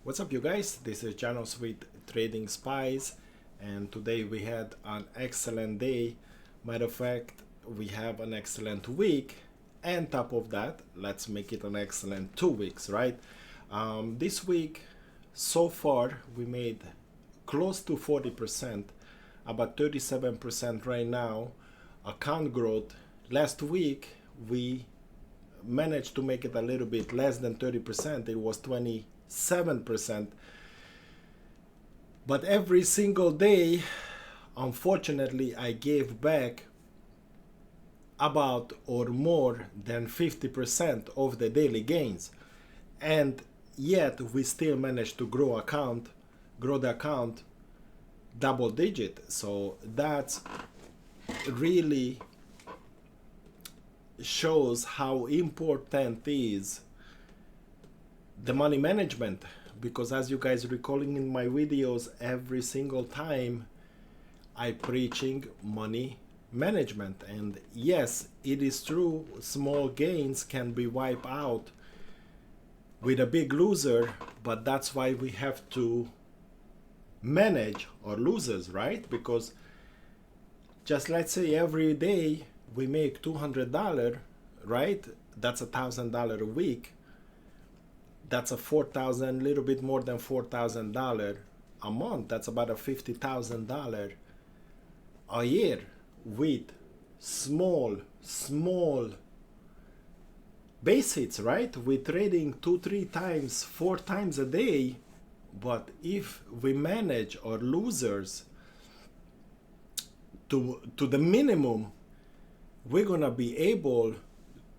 What's up, you guys? This is Janos with Trading Spies, and today we had an excellent day. Matter of fact, we have an excellent week, and top of that, let's make it an excellent 2 weeks, right? This week, so far, we made close to 40%, about 37% right now. Account growth. Last week, we managed to make it a little bit less than 30%. It was 27%. But every single day, unfortunately, I gave back about or more than 50% of the daily gains. And yet we still managed to grow the account double digit. So that's really shows how important is the money management, because as you guys recalling in my videos, every single time I preaching money management. And yes, it is true, small gains can be wiped out with a big loser, but that's why we have to manage our losers, right? Because just let's say every day we make $200, right? That's $1,000 a week. That's a $4,000, little bit more than $4,000 a month. That's about a $50,000 a year with small base hits, right? We're trading 2, 3 times, 4 times a day. But if we manage our losers to the minimum, we're gonna be able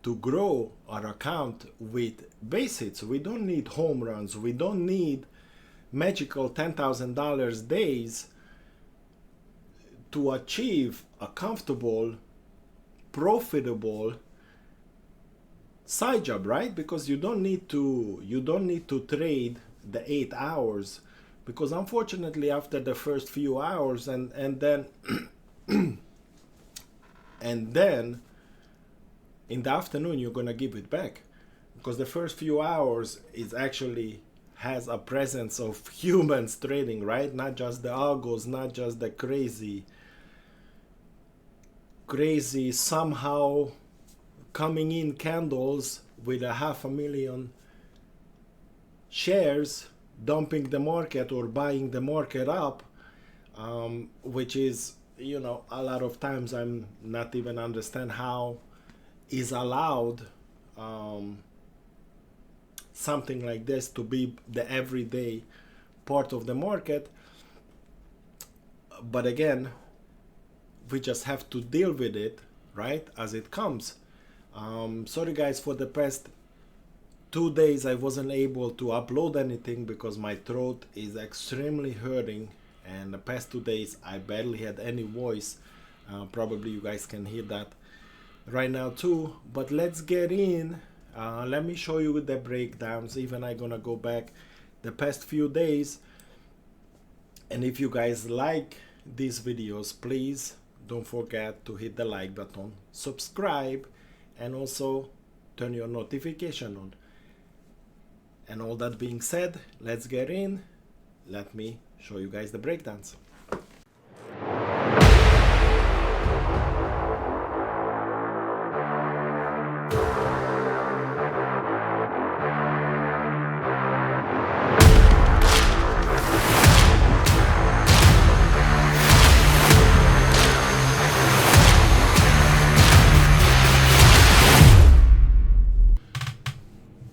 to grow our account with base hits. We don't need home runs. We don't need magical $10,000 days to achieve a comfortable, profitable side job, right? Because you don't need to trade the 8 hours, because unfortunately after the first few hours and then and then in the afternoon you're gonna give it back, because the first few hours is actually has a presence of humans trading, right? Not just the algos, not just the crazy somehow coming in candles with 500,000 shares dumping the market or buying the market up, which is, you know, a lot of times I'm not even understand how is allowed something like this to be the everyday part of the market. But again, we just have to deal with it, right, as it comes. Sorry guys, for the past 2 days I wasn't able to upload anything because my throat is extremely hurting, and the past 2 days I barely had any voice. Probably you guys can hear that right now too. But let's get in. Let me show you the breakdowns. Even I'm gonna go back the past few days, and if you guys like these videos, please don't forget to hit the like button, subscribe, and also turn your notification on. And all that being said, let's get in. Let me show you guys the breakdowns.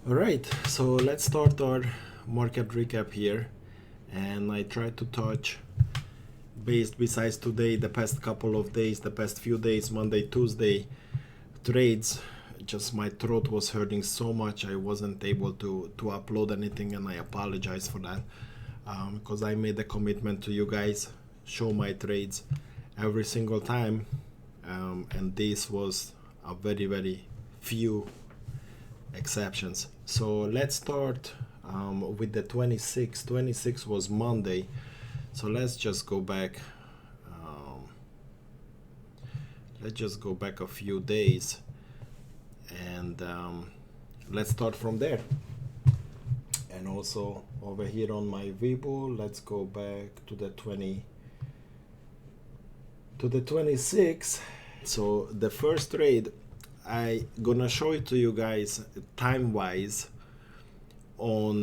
Alright, so let's start our market recap here, and I try to touch besides today, the past couple of days, the past few days, Monday, Tuesday trades. Just my throat was hurting so much I wasn't able to upload anything, and I apologize for that, because I made a commitment to you guys, show my trades every single time, and this was a very few exceptions. So let's start with the 26th. 26 was Monday, so let's just go back a few days, and let's start from there. And also over here on my Weibo, let's go back to the 26. So the first trade, I gonna show it to you guys time wise on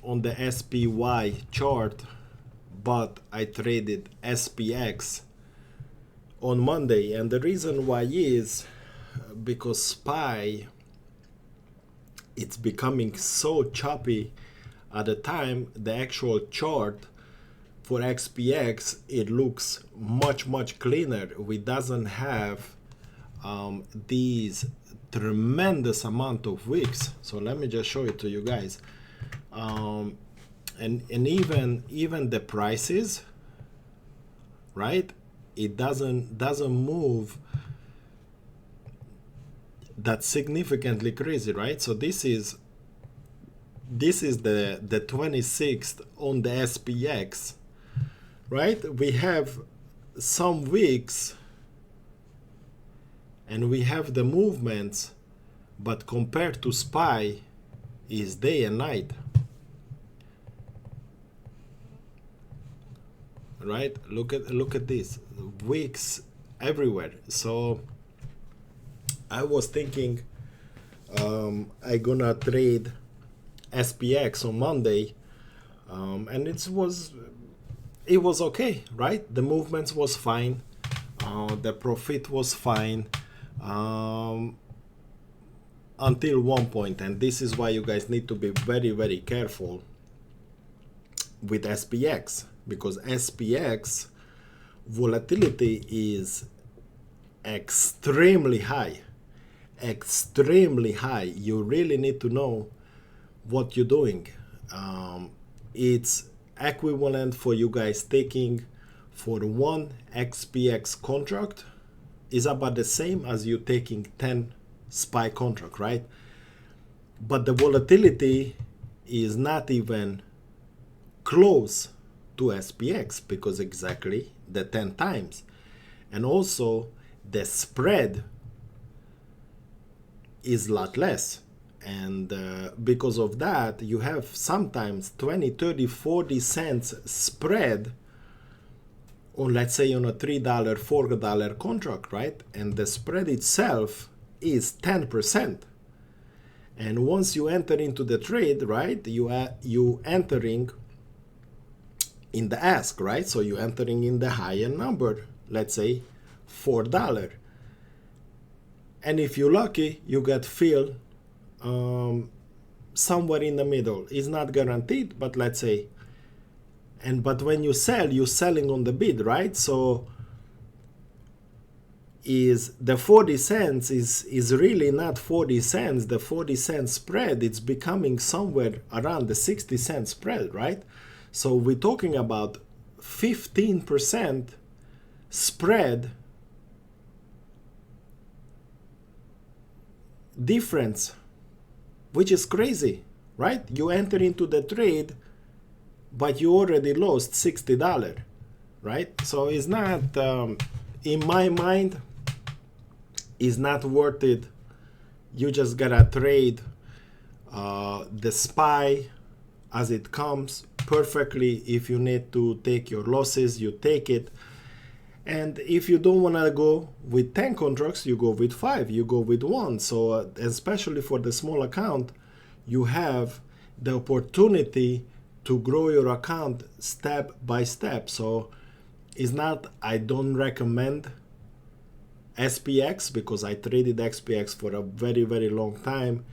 the SPY chart, but I traded SPX on Monday, and the reason why is because SPY, it's becoming so choppy at the time. The actual chart for XPX, it looks much cleaner. We doesn't have these tremendous amount of wicks. So let me just show it to you guys. And even the prices, right? It doesn't move that significantly crazy, right? So this is the 26th on the SPX, right? We have some wicks and we have the movements, but compared to SPY is day and night, right? Look at this, wicks everywhere. So I was thinking I gonna trade SPX on Monday, and it was okay, right? The movements was fine, the profit was fine, until one point, and this is why you guys need to be very careful with SPX, because SPX volatility is extremely high. You really need to know what you're doing. It's equivalent for you guys taking for one XPX contract is about the same as you taking 10 SPY contract, right? But the volatility is not even close to SPX, because exactly the 10 times. And also the spread is a lot less, and because of that you have sometimes 20, 30, 40 cents spread on, let's say, on a $3, $4 contract, right? And the spread itself is 10%. And once you enter into the trade, right, you entering in the ask, right? So you entering in the higher number, let's say $4. And if you're lucky, you get filled somewhere in the middle. It's not guaranteed, but let's say. But when you sell, you're selling on the bid, right? So is the 40 cents is really not 40 cents. The 40 cent spread, it's becoming somewhere around the 60 cent spread, right? So we're talking about 15% spread difference, which is crazy, right? You enter into the trade, but you already lost $60, right? So it's not, in my mind, is not worth it. You just gotta trade the SPY as it comes perfectly. If you need to take your losses, you take it. And if you don't want to go with 10 contracts, you go with 5, you go with 1. So especially for the small account, you have the opportunity to grow your account step by step. So it's not, I don't recommend SPX, because I traded XPX for a very long time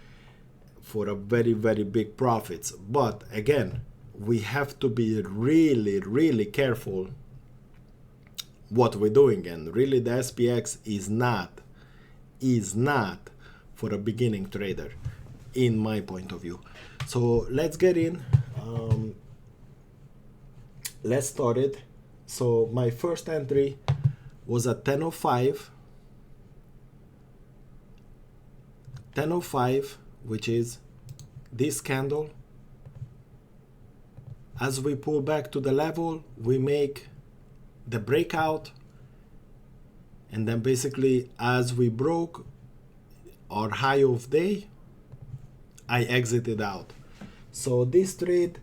for a very big profits. But again, we have to be really careful what we're doing, and really the SPX is not for a beginning trader, in my point of view. So let's get in. Let's start it. So my first entry was at 10:05, which is this candle. As we pull back to the level, we make the breakout, and then basically as we broke our high of day, I exited out. So this trade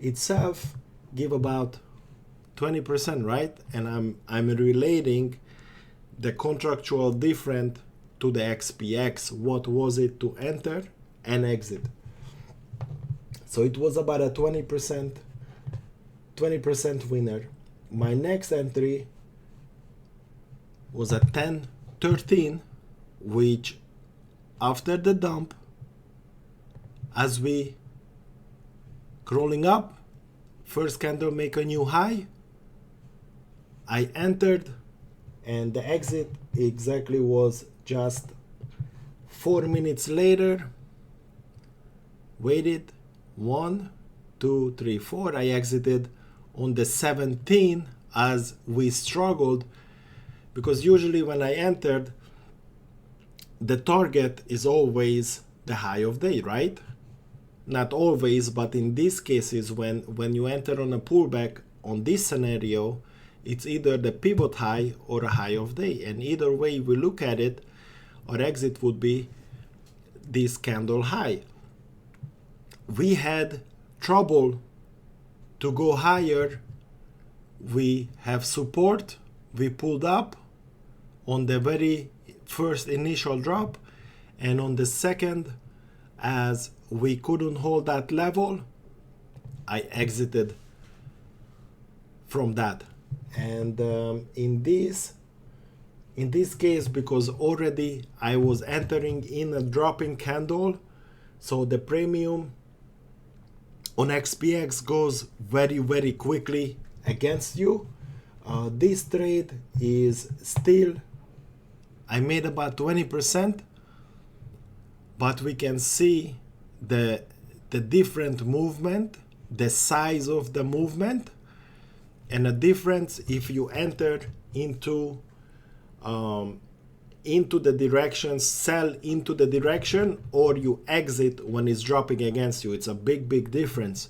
itself give about 20%, right? And I'm relating the contractual difference to the XPX. What was it to enter and exit? So it was about a 20% winner. My next entry was a 10.13, which after the dump, as we crawling up, first candle make a new high, I entered, and the exit exactly was just 4 minutes later. Waited 1, 2, 3, 4. I exited on the 17 as we struggled, because usually when I entered, the target is always the high of day, right? Not always, but in these cases, when you enter on a pullback on this scenario, it's either the pivot high or a high of day. And either way we look at it, our exit would be this candle high. We had trouble to go higher. We have support. We pulled up on the very first initial drop, and on the second, as we couldn't hold that level, I exited from that. And in this case, because already I was entering in a dropping candle, so the premium on XPX goes very, very quickly against you. This trade is still, I made about 20%, but we can see the different movement, the size of the movement, and a difference if you enter into the direction, sell into the direction, or you exit when it's dropping against you. It's a big difference.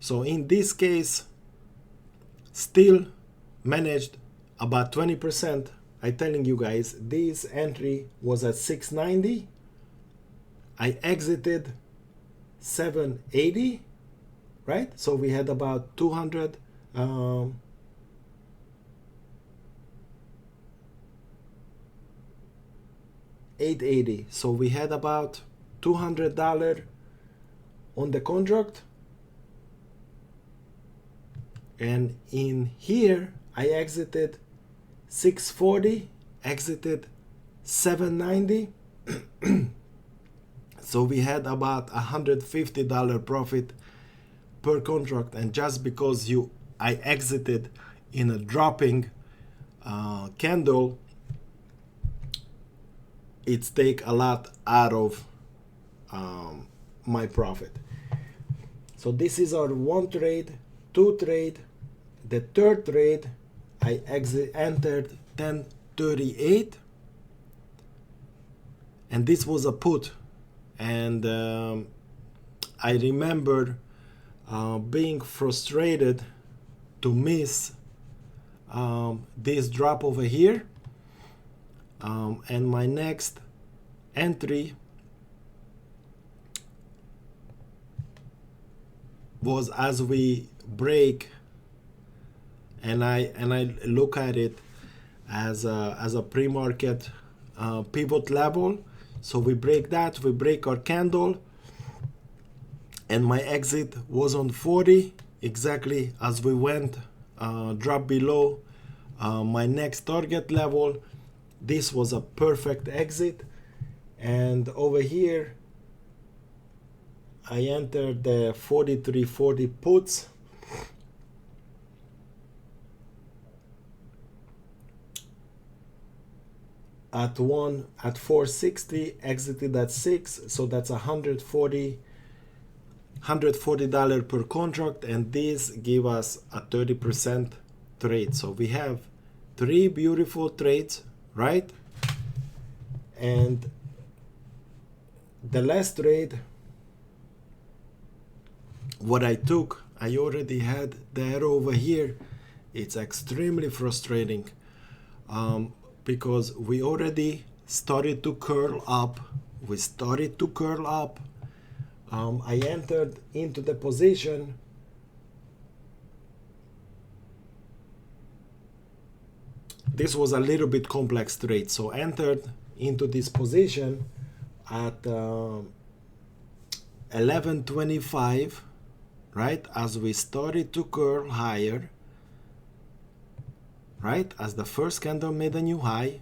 So in this case, still managed about 20%. I'm telling you guys, this entry was at 690. I exited 780, right? So we had about 200. 880. So we had about $200 on the contract, and in here I exited 640, exited 790. So we had about $150 profit per contract, and just because I exited in a dropping candle, it's take a lot out of my profit. So this is our one trade, two trade. The third trade, I entered 1038, and this was a put. And I remember being frustrated to miss this drop over here. And my next entry was as we break, and I look at it as a pre-market pivot level. So we break that, we break our candle, and my exit was on 40, exactly as we went drop below my next target level. This was a perfect exit. And over here I entered the 4340 puts, at 460, exited at 6, so that's $140 per contract, and this give us a 30% trade. So we have 3 beautiful trades, right? And the last trade, what I took, I already had the arrow over here. It's extremely frustrating because we already started to curl up. We started to curl up. I entered into the position. This was a little bit complex trade, so entered into this position at 11.25, right, as we started to curl higher, right, as the first candle made a new high.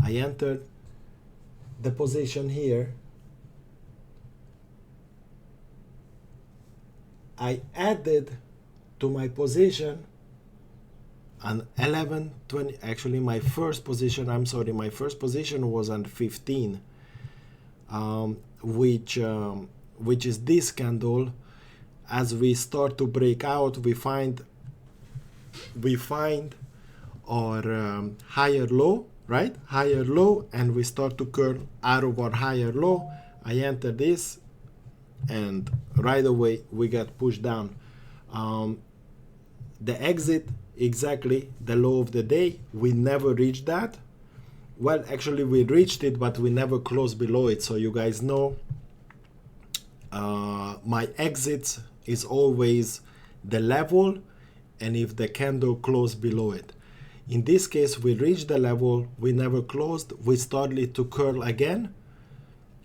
I entered the position here. I added to my position an 11.20. Actually, my first position, my first position was on 15, which is this candle. As we start to break out, we find our higher low, right? Higher low, and we start to curl out of our higher low. I enter this, and right away we got pushed down. The exit, exactly the low of the day, we never reached that. Well, actually we reached it, but we never closed below it. So you guys know my exits is always the level, and if the candle closed below it. In this case, we reached the level, we never closed, we started to curl again,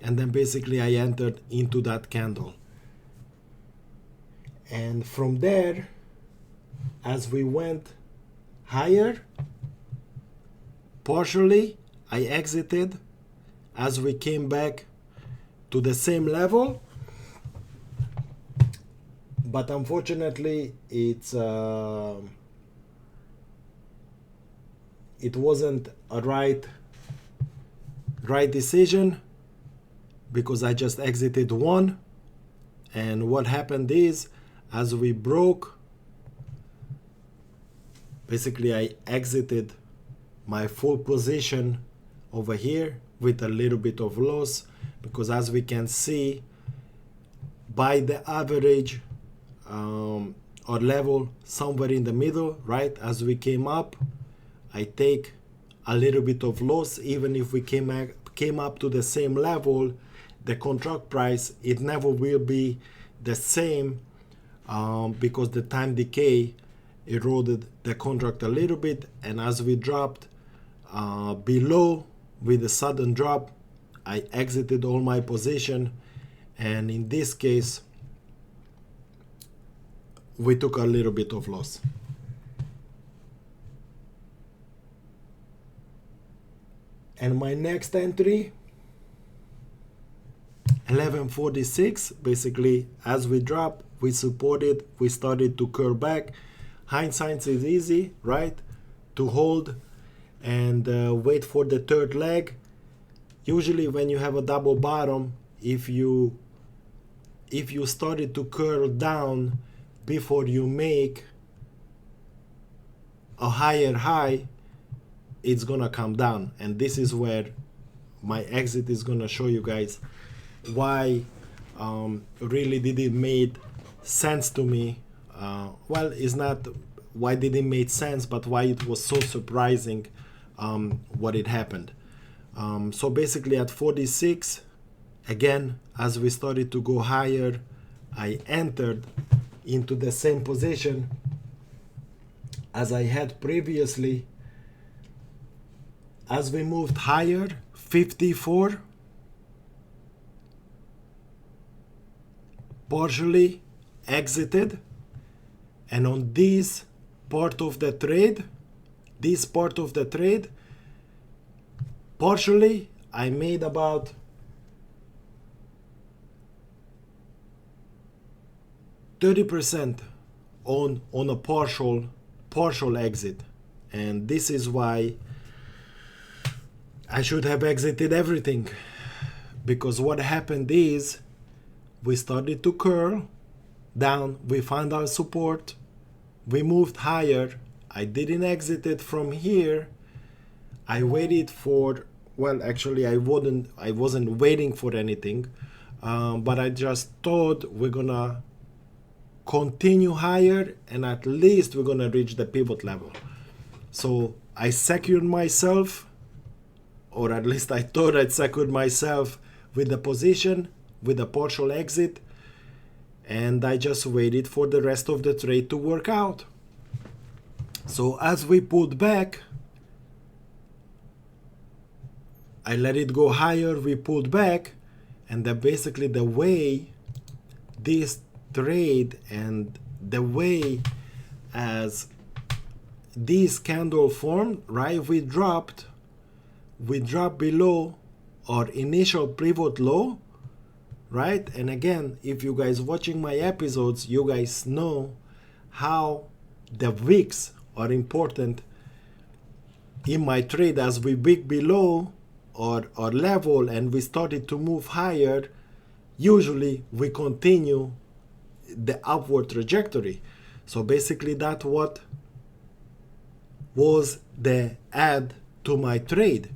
and then basically I entered into that candle. And from there, as we went higher, partially I exited. As we came back to the same level, but unfortunately it wasn't a right decision, because I just exited one, and what happened is, as we broke, basically I exited my full position over here with a little bit of loss, because as we can see by the average or level somewhere in the middle, right, as we came up, I take a little bit of loss. Even if we came up to the same level, the contract price, it never will be the same, because the time decay eroded the contract a little bit, and as we dropped below with a sudden drop, I exited all my position, and in this case we took a little bit of loss. And my next entry, 11.46, basically as we drop, we supported, we started to curl back. Hindsight is easy, right, to hold and wait for the third leg. Usually when you have a double bottom, if you started to curl down before you make a higher high, it's gonna come down, and this is where my exit is gonna show you guys why really didn't made sense to me. Well, it's not why didn't make sense, but why it was so surprising what it happened. So basically at 46, again, as we started to go higher, I entered into the same position as I had previously. As we moved higher, 54, partially exited, and on this part of the trade, partially I made about 30% on a partial exit, and this is why I should have exited everything, because what happened is we started to curl down, we found our support, we moved higher. I didn't exit it from here. I waited for, well, actually I wasn't waiting for anything, but I just thought we're gonna continue higher and at least we're gonna reach the pivot level. So I secured myself, or at least I thought I'd secured myself with the position. with a partial exit, and I just waited for the rest of the trade to work out. So as we pulled back, I let it go higher, we pulled back, and then basically the way this trade and the way as this candle formed, right, we dropped below our initial pivot low, right? And again, if you guys watching my episodes, you guys know how the wicks are important in my trade. As we wick below our level and we started to move higher, usually we continue the upward trajectory. So basically that's what was the add to my trade.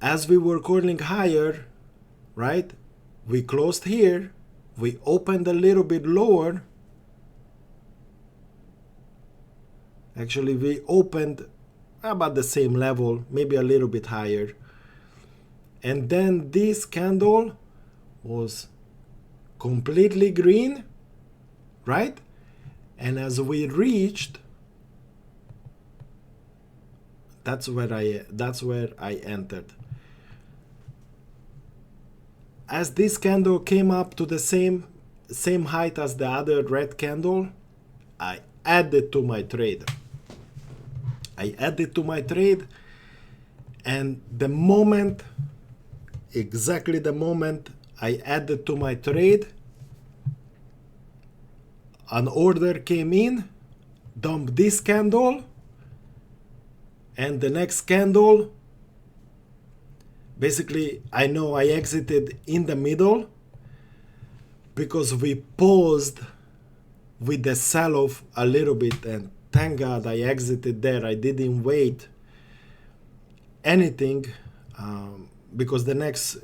As we were calling higher, right, we closed here, we opened a little bit lower. Actually, we opened about the same level, maybe a little bit higher. And then this candle was completely green, right? And as we reached, that's where I entered. As this candle came up to the same height as the other red candle, I added to my trade. And exactly the moment I added to my trade, an order came in, dumped this candle, and the next candle, basically I know I exited in the middle because we paused with the sell-off a little bit, and thank God I exited there. I didn't wait anything because the next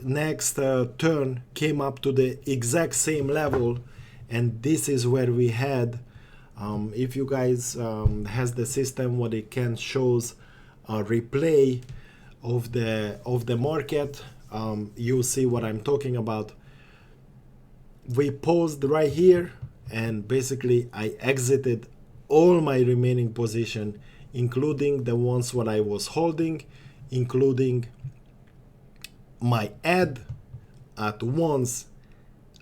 turn came up to the exact same level, and this is where we had, if you guys has the system what it can shows a replay of the market, you'll see what I'm talking about. We paused right here, and basically I exited all my remaining position, including the ones what I was holding, including my add. At once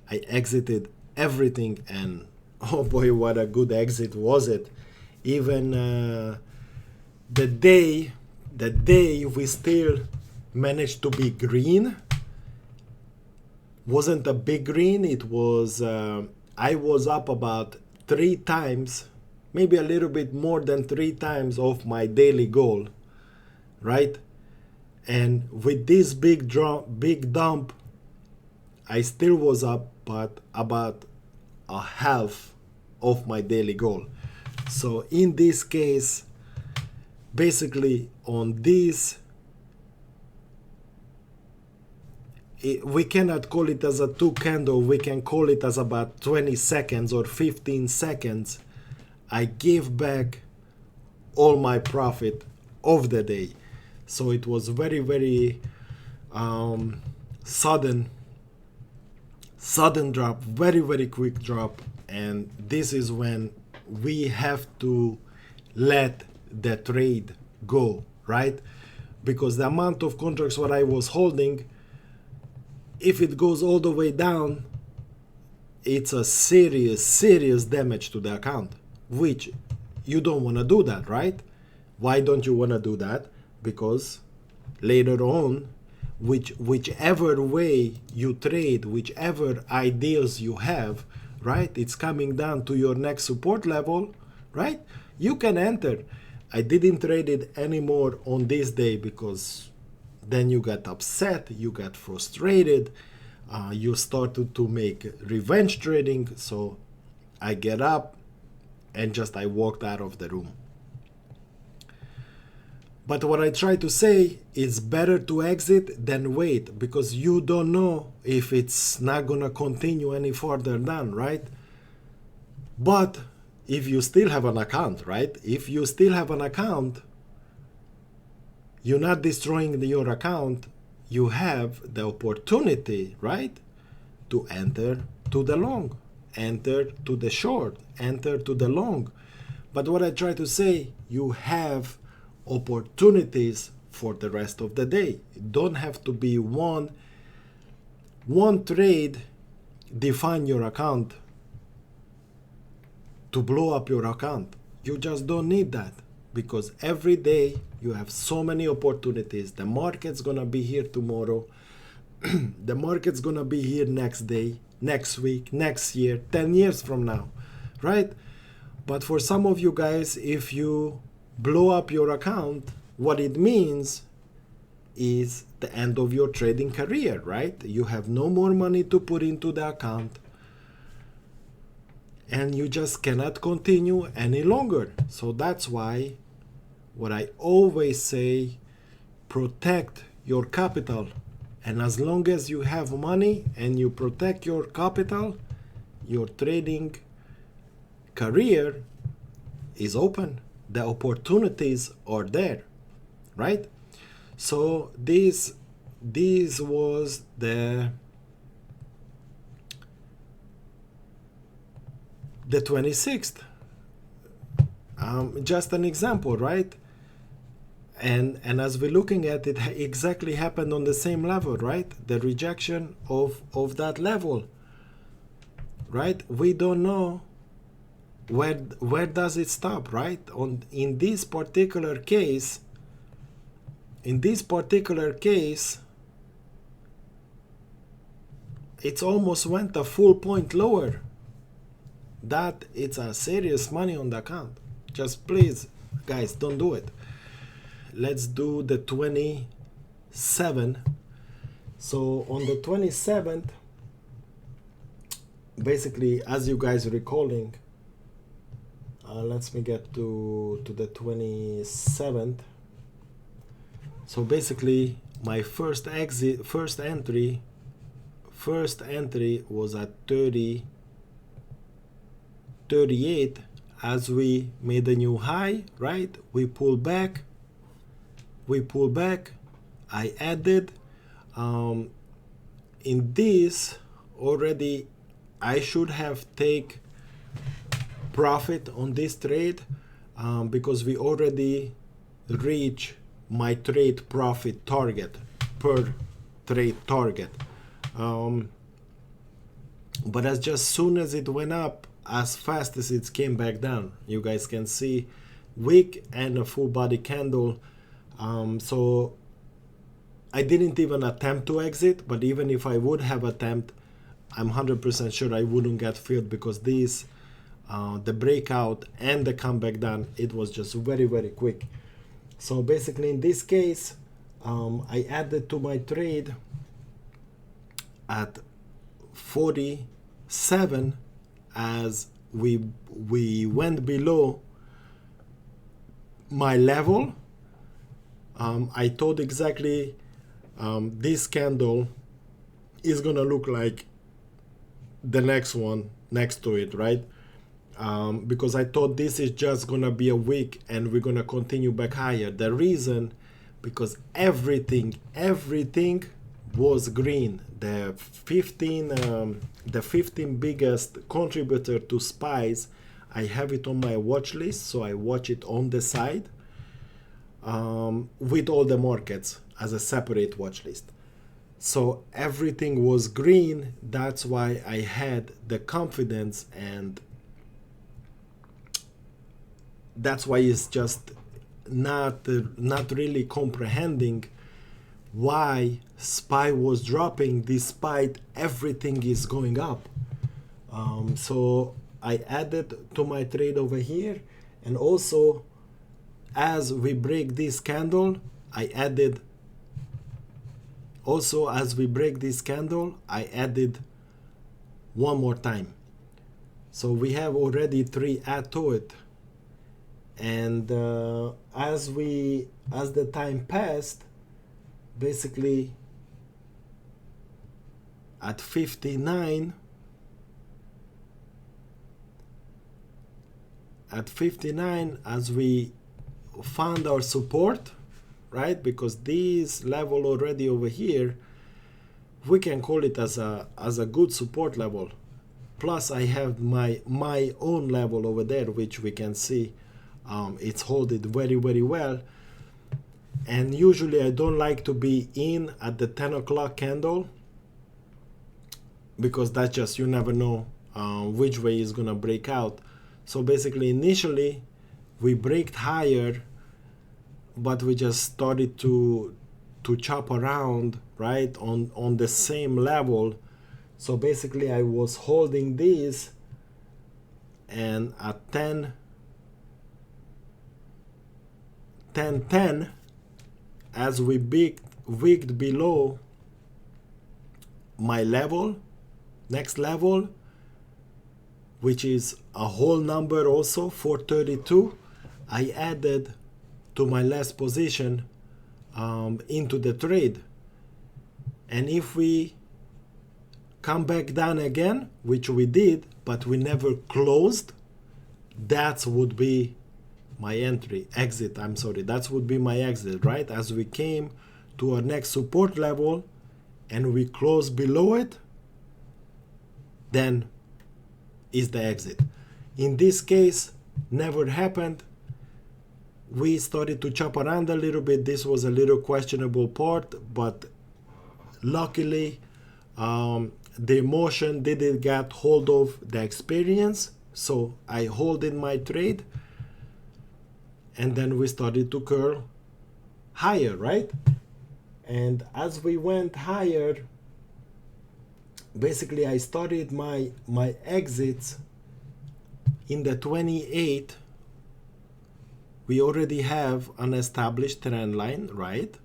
I exited everything, and oh boy, what a good exit was it. Even the day we still managed to be green. Wasn't a big green, it was I was up about 3 times, maybe a little bit more than 3 times of my daily goal, right? And with this big dump, I still was up, but about a half of my daily goal. So in this case, basically on this, we cannot call it as a 2 candle, we can call it as about 20 seconds or 15 seconds. I gave back all my profit of the day. So it was very, very sudden drop, very, very quick drop. And this is when we have to let the trade go, right? Because the amount of contracts what I was holding, if it goes all the way down, it's a serious damage to the account, which you don't want to do that, right? Why don't you want to do that? Because later on, whichever way you trade, whichever ideas you have, right, it's coming down to your next support level, right? You can enter. I didn't trade it anymore on this day because then you got upset, you got frustrated, you started to make revenge trading. So I get up and I walked out of the room. But what I try to say is better to exit than wait, because you don't know if it's not gonna continue any further down, right? But if you still have an account, right? If you still have an account, you're not destroying your account, you have the opportunity, right, to enter to the long, enter to the short, enter to the long. But what I try to say, you have opportunities for the rest of the day. It don't have to be one trade define your account to blow up your account. You just don't need that, because every day you have so many opportunities. The market's gonna be here tomorrow. The market's gonna be here next day, next week, next year, 10 years from now, right? But for some of you guys, if you blow up your account, what it means is the end of your trading career, right? You have no more money to put into the account, and you just cannot continue any longer. So that's why what I always say, protect your capital. And as long as you have money and you protect your capital, your trading career is open. The opportunities are there, right? So this was the 26th. Just an example, right? And as we're looking at it, exactly happened on the same level, right? The rejection of that level, right? We don't know where does it stop, right? In this particular case, it's almost went a full point lower. That it's a serious money on the account. Just please, guys, don't do it. Let's do the 27. So on the 27th, basically, as you guys are recalling, let's me get to the 27th. So basically, my first entry was at 38. As we made a new high, right? We pull back. I added. In this already, I should have take profit on this trade because we already reached my trade profit target per trade target. But as just soon as it went up, as fast as it came back down, you guys can see wick and a full body candle. So I didn't even attempt to exit, but even if I would have attempted, I'm 100% sure I wouldn't get filled, because this the breakout and the comeback down, it was just very, very quick. So basically in this case, I added to my trade at 47 as we went below my level. I thought exactly this candle is gonna look like the next one next to it, right? Because I thought this is just gonna be a wick and we're gonna continue back higher. The reason, because everything was green. The 15 biggest contributor to SPYs, I have it on my watch list, so I watch it on the side with all the markets as a separate watch list. So everything was green. That's why I had the confidence, and that's why it's just not really comprehending why SPY was dropping despite everything is going up. So I added to my trade over here, and also as we break this candle, I added one more time. So we have already 3 add to it. And as the time passed, basically at 59, as we found our support, right? Because this level already over here, we can call it as a good support level. Plus I have my own level over there, which we can see it's holding very, very well. And usually I don't like to be in at the 10 o'clock candle, because that's just, you never know which way is gonna break out. So basically initially we braked higher, but we just started to chop around, right, on the same level. So basically I was holding this, and at 10 as we wigged below my level, next level, which is a whole number also, 432, I added to my last position into the trade. And if we come back down again, which we did, but we never closed, that would be my exit, that would be my exit, right? As we came to our next support level and we close below it, then is the exit. In this case, never happened. We started to chop around a little bit. This was a little questionable part, but luckily the emotion didn't get hold of the experience, so I hold in my trade, and then we started to curl higher, right? And as we went higher, basically I started my exits in the 28. We already have an established trend line, right?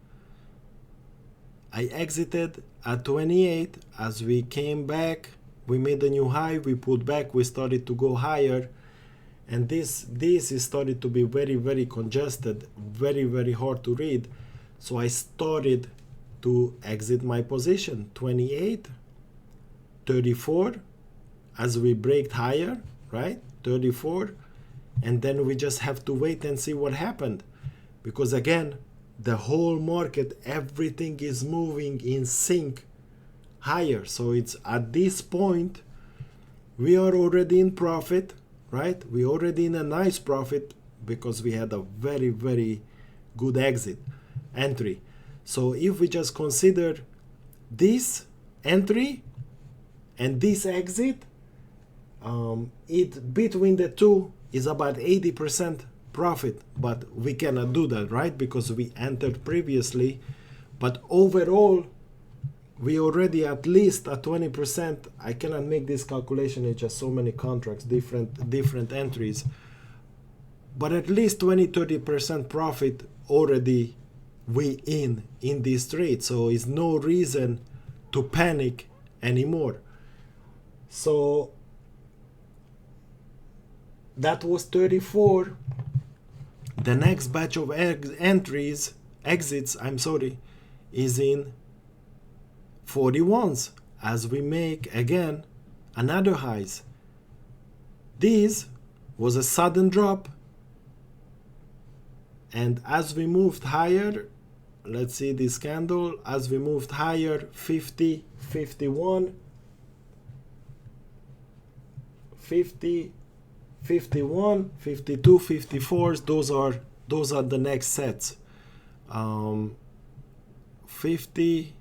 I exited at 28. As we came back, we made a new high, we pulled back, we started to go higher, and this is started to be very, very congested, very, very hard to read. So I started to exit my position, 28, 34, as we braked higher, right? 34, and then we just have to wait and see what happened, because again, the whole market, everything is moving in sync higher. So it's at this point we are already in profit, right? We already in a nice profit because we had a very, very good entry. So if we just consider this entry and this exit, it between the two is about 80% profit, but we cannot do that, right? Because we entered previously. But overall, we already at least at 20%. I cannot make this calculation, it's just so many contracts, different entries, but at least 20-30% profit already we in this trade. So it's no reason to panic anymore. So that was 34. The next batch of exits, is in 41s as we make again another highs. This was a sudden drop, and as we moved higher, let's see this candle, as we moved higher, 50, 51, 50, 51, 52, 54s, those are the next sets. 50,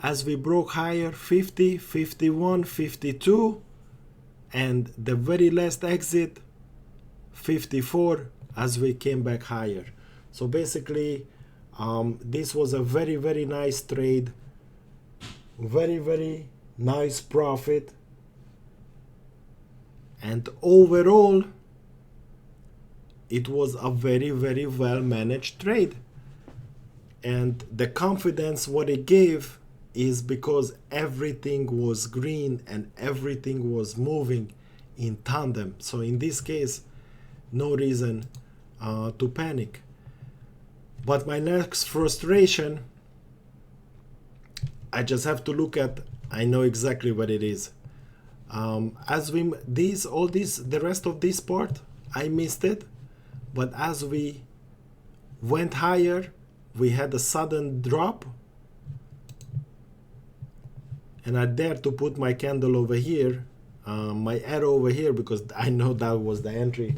as we broke higher, 50, 51, 52, and the very last exit, 54, as we came back higher. So basically this was a very, very nice trade, very, very nice profit, and overall it was a very, very well managed trade. And the confidence what it gave is because everything was green and everything was moving in tandem. So in this case, no reason to panic. But my next frustration, I just have to look at, I know exactly what it is. As we the rest of this part, I missed it, but as we went higher, we had a sudden drop, and I dare to put my candle over here, my arrow over here, because I know that was the entry.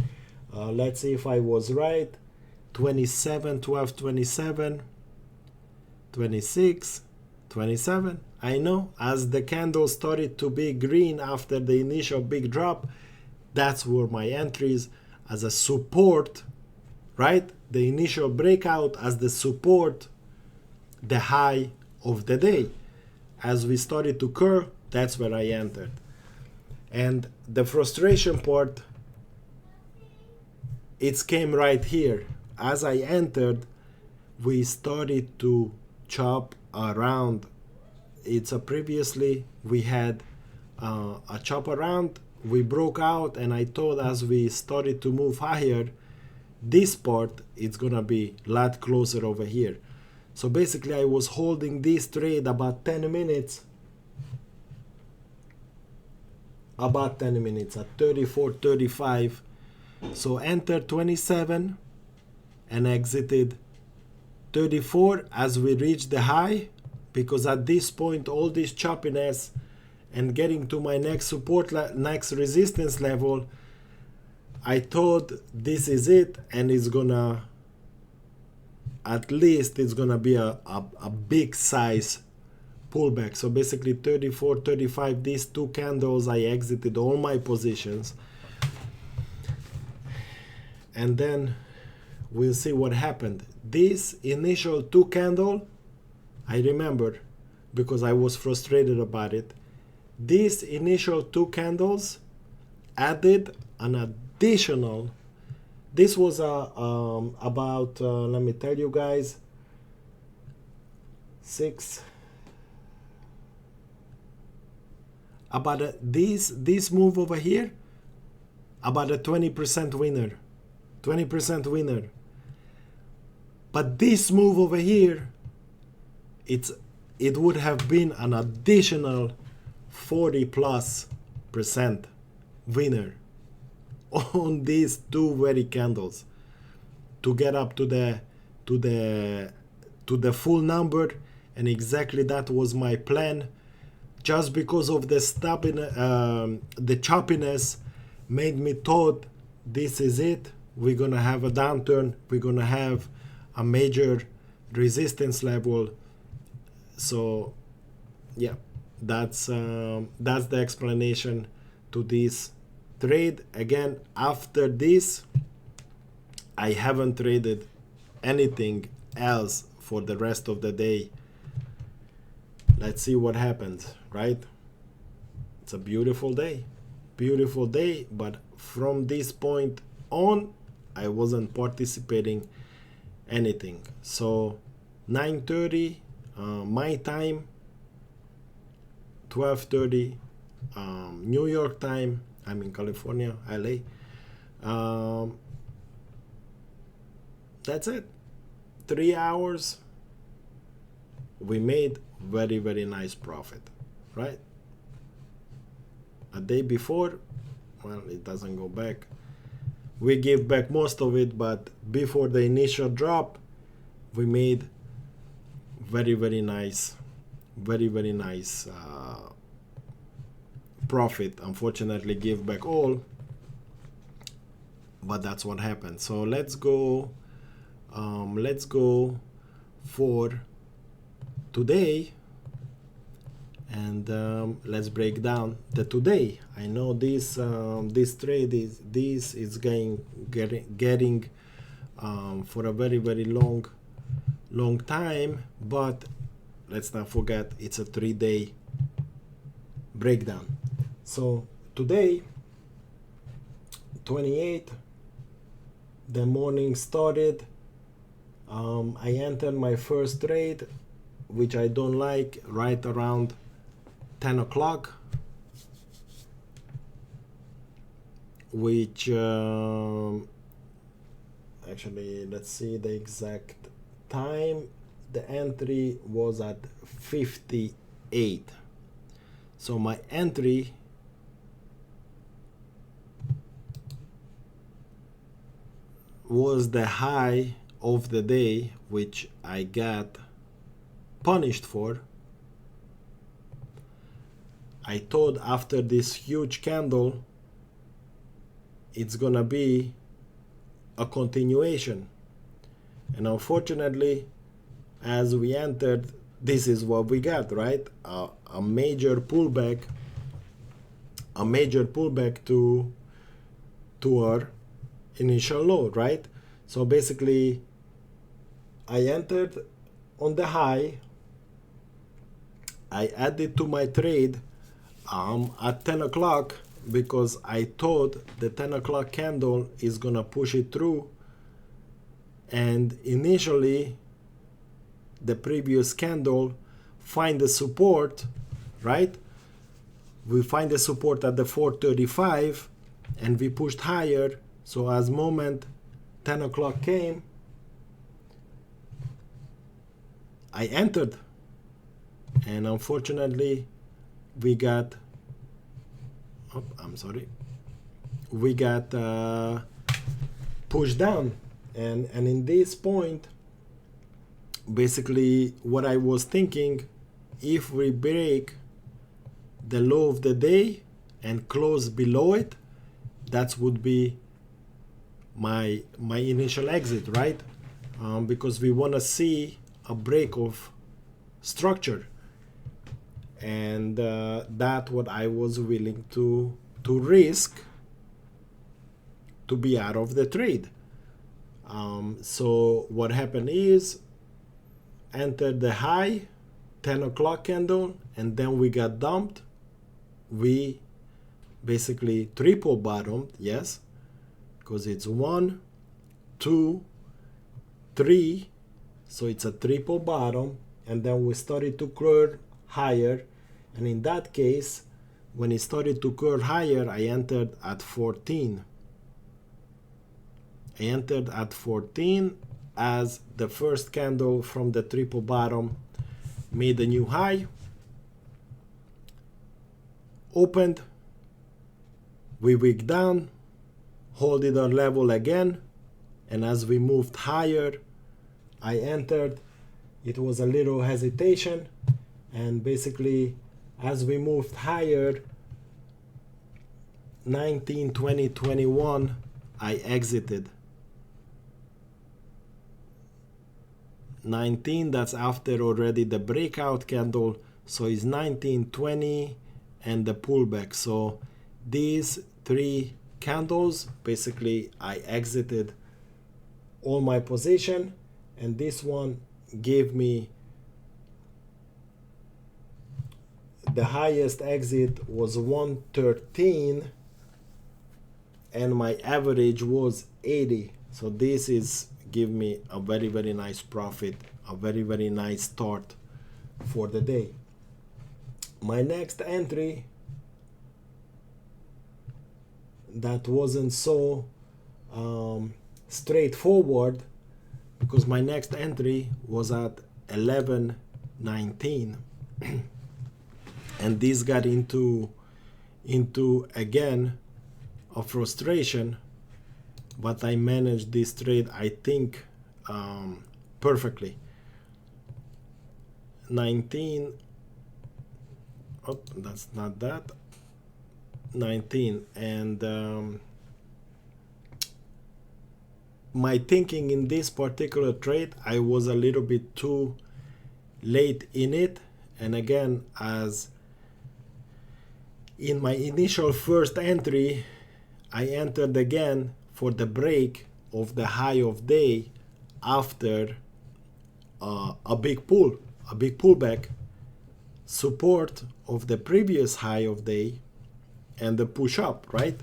Let's see if I was right. 27, 12, 27, 26, 27. I know, as the candle started to be green after the initial big drop, that's where my entries as a support, right? The initial breakout as the support, the high of the day. As we started to curl, that's where I entered. And the frustration part, it came right here. As I entered, we started to chop around. It's a previously we had a chop around, we broke out, and I thought as we started to move higher, this part it's gonna be a lot closer over here. So basically I was holding this trade about 10 minutes, at 34.35. So entered 27 and exited 34 as we reached the high, because at this point all this choppiness and getting to my next support, next resistance level, I thought this is it, and it's gonna, at least it's gonna be a big size pullback. So basically 34, 35, these two candles, I exited all my positions, and then we'll see what happened. This initial two candle, I remember because I was frustrated about it. These initial two candles added an additional, this was about let me tell you guys, this move over here, about a 20% winner, 20% winner. But this move over here, it would have been an additional 40+% winner on these two very candles to get up to the full number. And exactly that was my plan. Just because of the the choppiness made me thought this is it, we're gonna have a downturn, we're gonna have a major resistance level. So yeah, that's the explanation to this trade. Again, after this I haven't traded anything else for the rest of the day. Let's see what happens, right? It's a beautiful day, but from this point on I wasn't participating anything. So 9:30 my time, 12:30 New York time, I'm in California, LA. That's it. 3 hours, we made very nice profit, right? A day before, well, it doesn't go back, we give back most of it, but before the initial drop we made very nice profit. Unfortunately give back all, but that's what happened. So let's go for today, and let's break down the today. I know this this trade is getting for a very long time, but let's not forget it's a 3-day breakdown. So today 28, the morning started, I entered my first trade, which I don't like, right around 10 o'clock, which actually, let's see the exact time. The entry was at 58. So my entry was the high of the day, which I got punished for. I thought after this huge candle it's gonna be a continuation, and unfortunately, as we entered, this is what we got, right? A major pullback to our initial low, right? So basically I entered on the high, I added to my trade at 10 o'clock because I thought the 10 o'clock candle is gonna push it through, and initially the previous candle find the support, right? We find the support at the 435 and we pushed higher. So as moment 10 o'clock came, I entered, and unfortunately we got pushed down, and in this point basically what I was thinking, if we break the low of the day and close below it, that would be my initial exit, right? Because we want to see a break of structure, and that what I was willing to risk to be out of the trade. So what happened is, entered the high 10 o'clock candle, and then we got dumped. We basically triple bottomed, yes, because it's 1, 2, 3, so it's a triple bottom, and then we started to curl higher, and in that case when it started to curl higher, I entered at 14. I entered at 14 as the first candle from the triple bottom made a new high, opened, we wick down, holded our level again, and as we moved higher, I entered. It was a little hesitation, and basically as we moved higher, 19, 20, 21, I exited. 19, that's after already the breakout candle, so it's 19, 20 and the pullback. So these three candles, basically I exited all my position, and this one gave me the highest exit was 113 and my average was 80. So this is give me a very nice profit, a very nice start for the day. My next entry, that wasn't so straightforward, because my next entry was at 11.19 and this got into again a frustration, but I managed this trade, I think, perfectly. 19, oh, that's not that, 19, and my thinking in this particular trade, I was a little bit too late in it, and again, as in my initial first entry, I entered again for the break of the high of day after a big pullback, support of the previous high of day, and the push up, right?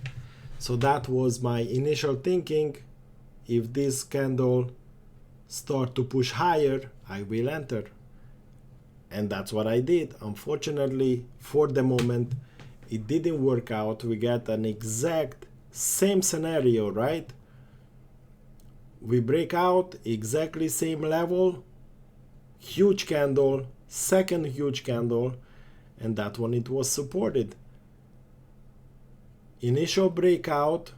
So that was my initial thinking. If this candle start to push higher, I will enter, and that's what I did. Unfortunately, for the moment, it didn't work out. We got an exact same scenario, right? We break out exactly same level, huge candle, second huge candle, and that one it was supported. Initial breakout,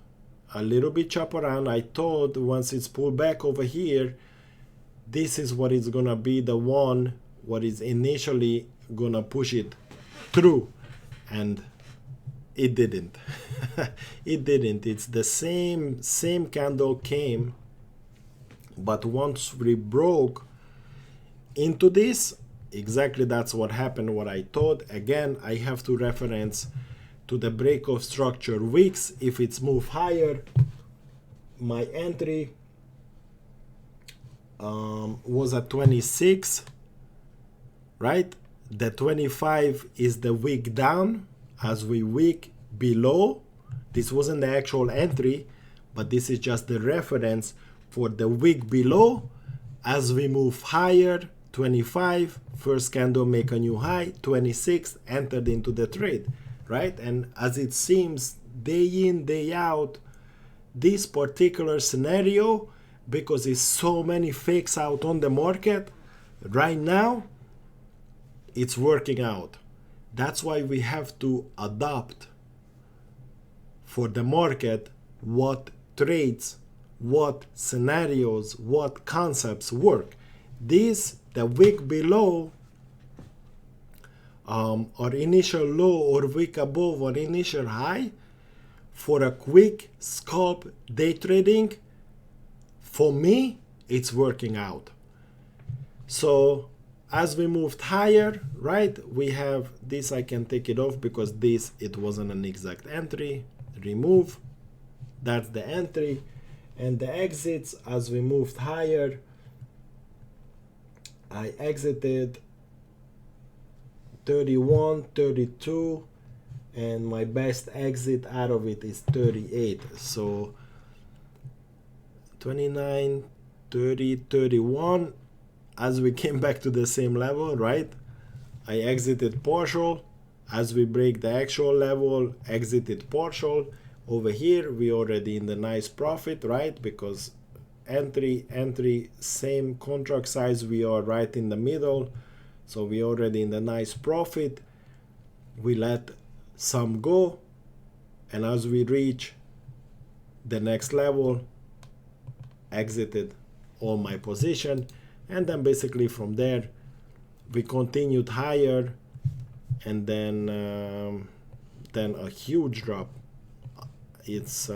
a little bit chop around. I thought once it's pulled back over here, this is what is gonna be the one what is initially gonna push it through, and it didn't. It didn't. It's the same candle came, but once we broke into this, exactly that's what happened, what I thought. Again, I have to reference to the break of structure wicks. If it's moved higher, my entry was at 26, right? The 25 is the wick down. As we wick below, this wasn't the actual entry, but this is just the reference for the wick below. As we move higher, 25, first candle make a new high, 26 entered into the trade, right? And as it seems day in, day out, this particular scenario, because there's so many fakes out on the market right now, it's working out. That's why we have to adopt for the market what trades, what scenarios, what concepts work. This, the wick below or initial low, or wick above or initial high, for a quick scalp day trading, for me, it's working out. So as we moved higher, right, we have this. I can take it off because this, it wasn't an exact entry. Remove. That's the entry. And the exits, as we moved higher, I exited 31, 32, and my best exit out of it is 38. So 29, 30, 31. As we came back to the same level, right? I exited partial. As we break the actual level, exited partial. Over here, we already in the nice profit, right? Because entry, same contract size, we are right in the middle. So we already in the nice profit. We let some go. And as we reach the next level, exited all my position. And then basically from there, we continued higher, and then a huge drop. It's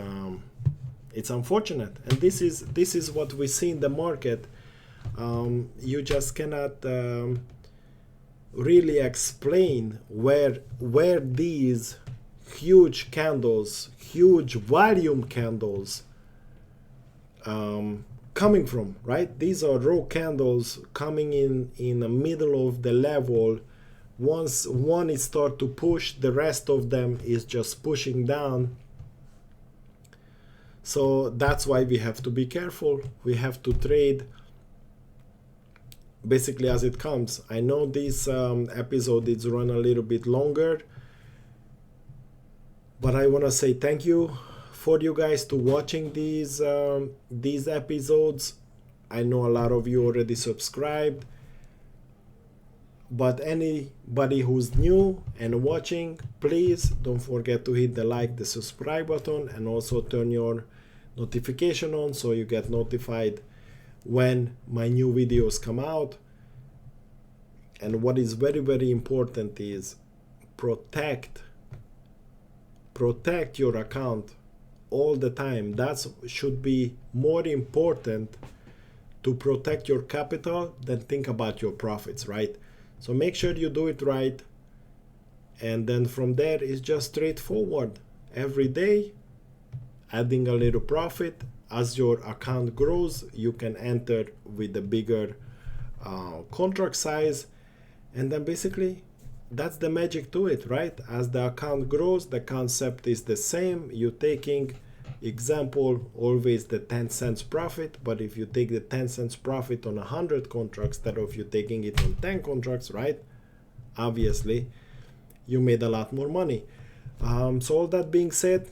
unfortunate, and this is what we see in the market. You just cannot really explain where these huge candles, huge volume candles, coming from, right? These are raw candles coming in the middle of the level. Once one is start to push, the rest of them is just pushing down. So that's why we have to be careful. We have to trade basically as it comes. I know this episode is run a little bit longer, but I want to say thank you for you guys to watching these episodes. I know a lot of you already subscribed, but anybody who's new and watching, please don't forget to hit the like, the subscribe button, and also turn your notification on so you get notified when my new videos come out. And what is very, very important is protect your account all the time. That should be more important to protect your capital than think about your profits, right? So make sure you do it right, and then from there it's just straightforward. Every day adding a little profit. As your account grows, you can enter with a bigger contract size, and then basically that's the magic to it, right? As the account grows, the concept is the same. You're taking, example, always the 10 cents profit, but if you take the 10 cents profit on 100 contracts instead of you taking it on 10 contracts, right? Obviously, you made a lot more money. So all that being said,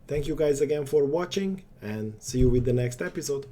thank you guys again for watching, and see you with the next episode.